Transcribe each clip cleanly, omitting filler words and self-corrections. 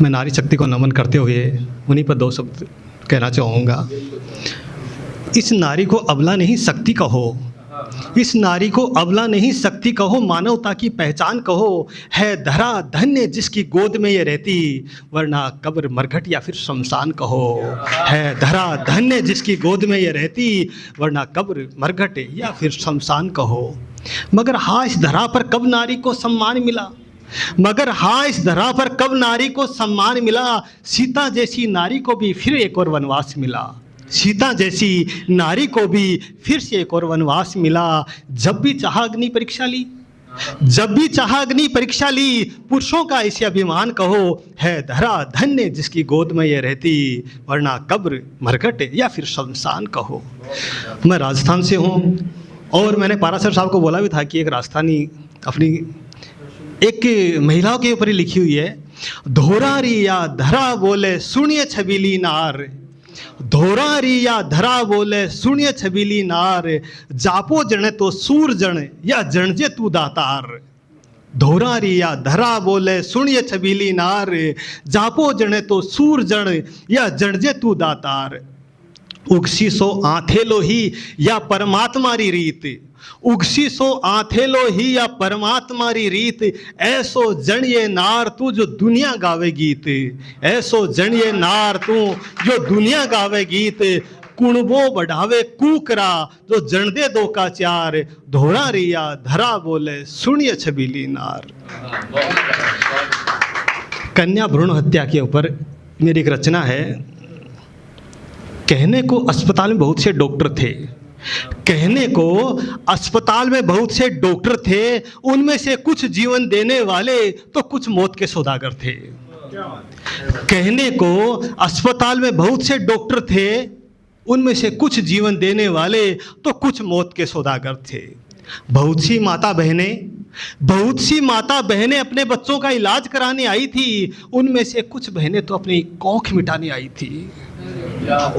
मैं नारी शक्ति को नमन करते हुए उन्हीं पर दो शब्द कहना चाहूँगा। इस नारी को अबला नहीं शक्ति कहो, इस नारी को अबला नहीं शक्ति कहो, मानवता की पहचान कहो। है धरा धन्य जिसकी गोद में ये रहती, वरना कब्र मरघट या फिर शमशान कहो। है धरा धन्य जिसकी गोद में ये रहती, वरना कब्र मरघट या फिर शमशान कहो। मगर हाँ, इस धरा पर कब नारी को सम्मान मिला, मगर हाँ, इस धरा पर कब नारी को सम्मान मिला। सीता जैसी नारी को भी फिर एक और वनवास मिला, सीता जैसी नारी को भी फिर से एक और वनवास मिला। जब भी चाहा अग्नि परीक्षा ली, जब भी चाहा अग्नि परीक्षा ली, पुरुषों का इसे अभिमान कहो। है धरा धन्य जिसकी गोद में ये रहती, वरना कब्र मरघट या फिर शमशान कहो। मैं राजस्थान से हूँ और मैंने पारासर साहब को बोला भी था कि एक राजस्थानी अपनी एक महिलाओं के ऊपर ही लिखी हुई है। धोरारी या धरा बोले सुनिए छबीली नार, धोरारी या धरा बोले सुनिए छबीली नार, जापो जने तो सूर जन या जनजे तू दातार। धोरारी या धरा बोले सुनिए छबीली नार, जापो जने तो सूर जन या जनजे तू दातार। उगसी सो आथेलो ही या परमात्मा री रीत, उगसी सो आथेलो ही या परमात्मा री रीत। ऐसो जनिए नार तू जो दुनिया गावे गीत, ऐसो जनिए नार तू जो दुनिया गावे गीत। कुणबो बढ़ावे कुकरा जो जन दे दो का चार, धोरारी या धरा बोले सुनिए छबीली नार। कन्या भ्रूण हत्या के ऊपर मेरी एक रचना है। कहने को अस्पताल में बहुत से डॉक्टर थे, कहने को अस्पताल में बहुत से डॉक्टर थे, उनमें से कुछ जीवन देने वाले तो कुछ मौत के सौदागर थे। कहने को अस्पताल में बहुत से डॉक्टर थे, उनमें से कुछ जीवन देने वाले तो कुछ मौत के सौदागर थे। बहुत सी माता बहनें, बहुत सी माता बहनें अपने बच्चों का इलाज कराने आई थी, उनमें से कुछ बहनें तो अपनी कोख मिटाने आई थी,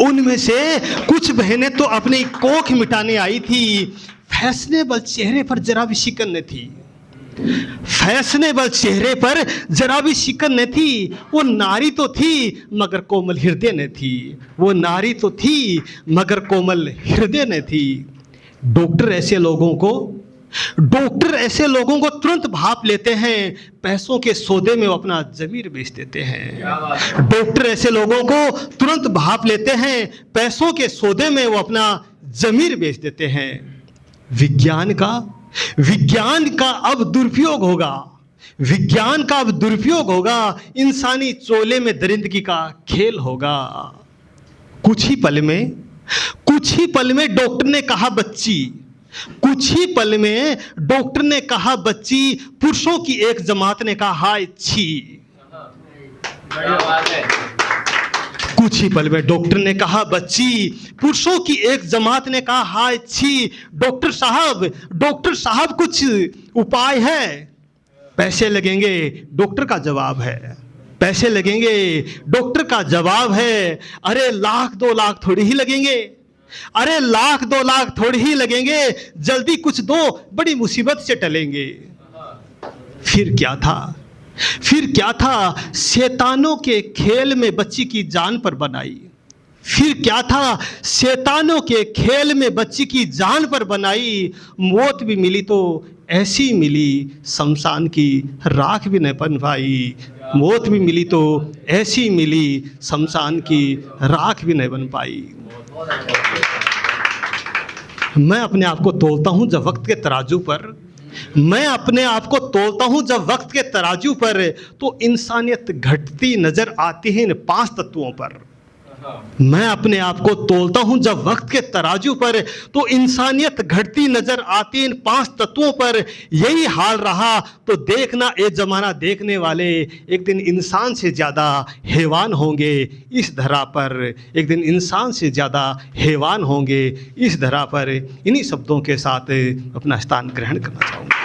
उनमें से कुछ बहनें तो अपनी कोख मिटाने आई थी। फैशनेबल चेहरे पर जरा भी शिकन न थी, फैशनेबल चेहरे पर जरा भी शिकन न थी। वो नारी तो थी मगर कोमल हृदय न थी, वो नारी तो थी मगर कोमल हृदय न थी। डॉक्टर ऐसे लोगों को तुरंत भाप लेते हैं, पैसों के सौदे में वो अपना जमीर बेच देते हैं। डॉक्टर ऐसे लोगों को तुरंत भाप लेते हैं, पैसों के सौदे में वो अपना जमीर बेच देते हैं। विज्ञान का अब दुरुपयोग होगा, विज्ञान का अब दुरुपयोग होगा, इंसानी चोले में दरिंदगी का खेल होगा। कुछ ही पल में डॉक्टर ने कहा बच्ची, कुछ ही पल में डॉक्टर ने कहा बच्ची, पुरुषों की एक जमात ने कहा हाय छी। कुछ ही पल में डॉक्टर ने कहा बच्ची, पुरुषों की एक जमात ने कहा हाय छी। डॉक्टर साहब कुछ उपाय है? पैसे लगेंगे, डॉक्टर का जवाब है, पैसे लगेंगे, डॉक्टर का जवाब है। अरे लाख 2 लाख थोड़ी ही लगेंगे, अरे लाख 2 लाख थोड़ी ही लगेंगे, जल्दी कुछ दो, बड़ी मुसीबत से टलेंगे। फिर क्या था, शैतानों के खेल में बच्ची की जान पर बनाई। फिर क्या था, शैतानों के खेल में बच्ची की जान पर बनाई। मौत भी मिली तो ऐसी मिली, शमशान की राख भी न बन पाई। मौत भी मिली तो ऐसी मिली, शमशान की राख भी न बन पाई। मैं अपने आप को तोलता हूं जब वक्त के तराजू पर, मैं अपने आप को तोलता हूं जब वक्त के तराजू पर, तो इंसानियत घटती नजर आती है इन 5 तत्वों पर। मैं अपने आप को तोलता हूं जब वक्त के तराजू पर, तो इंसानियत घटती नजर आती इन 5 तत्वों पर। यही हाल रहा तो देखना ये जमाना देखने वाले, एक दिन इंसान से ज़्यादा हैवान होंगे इस धरा पर, एक दिन इंसान से ज़्यादा हैवान होंगे इस धरा पर। इन्हीं शब्दों के साथ अपना स्थान ग्रहण करना चाहूँगा।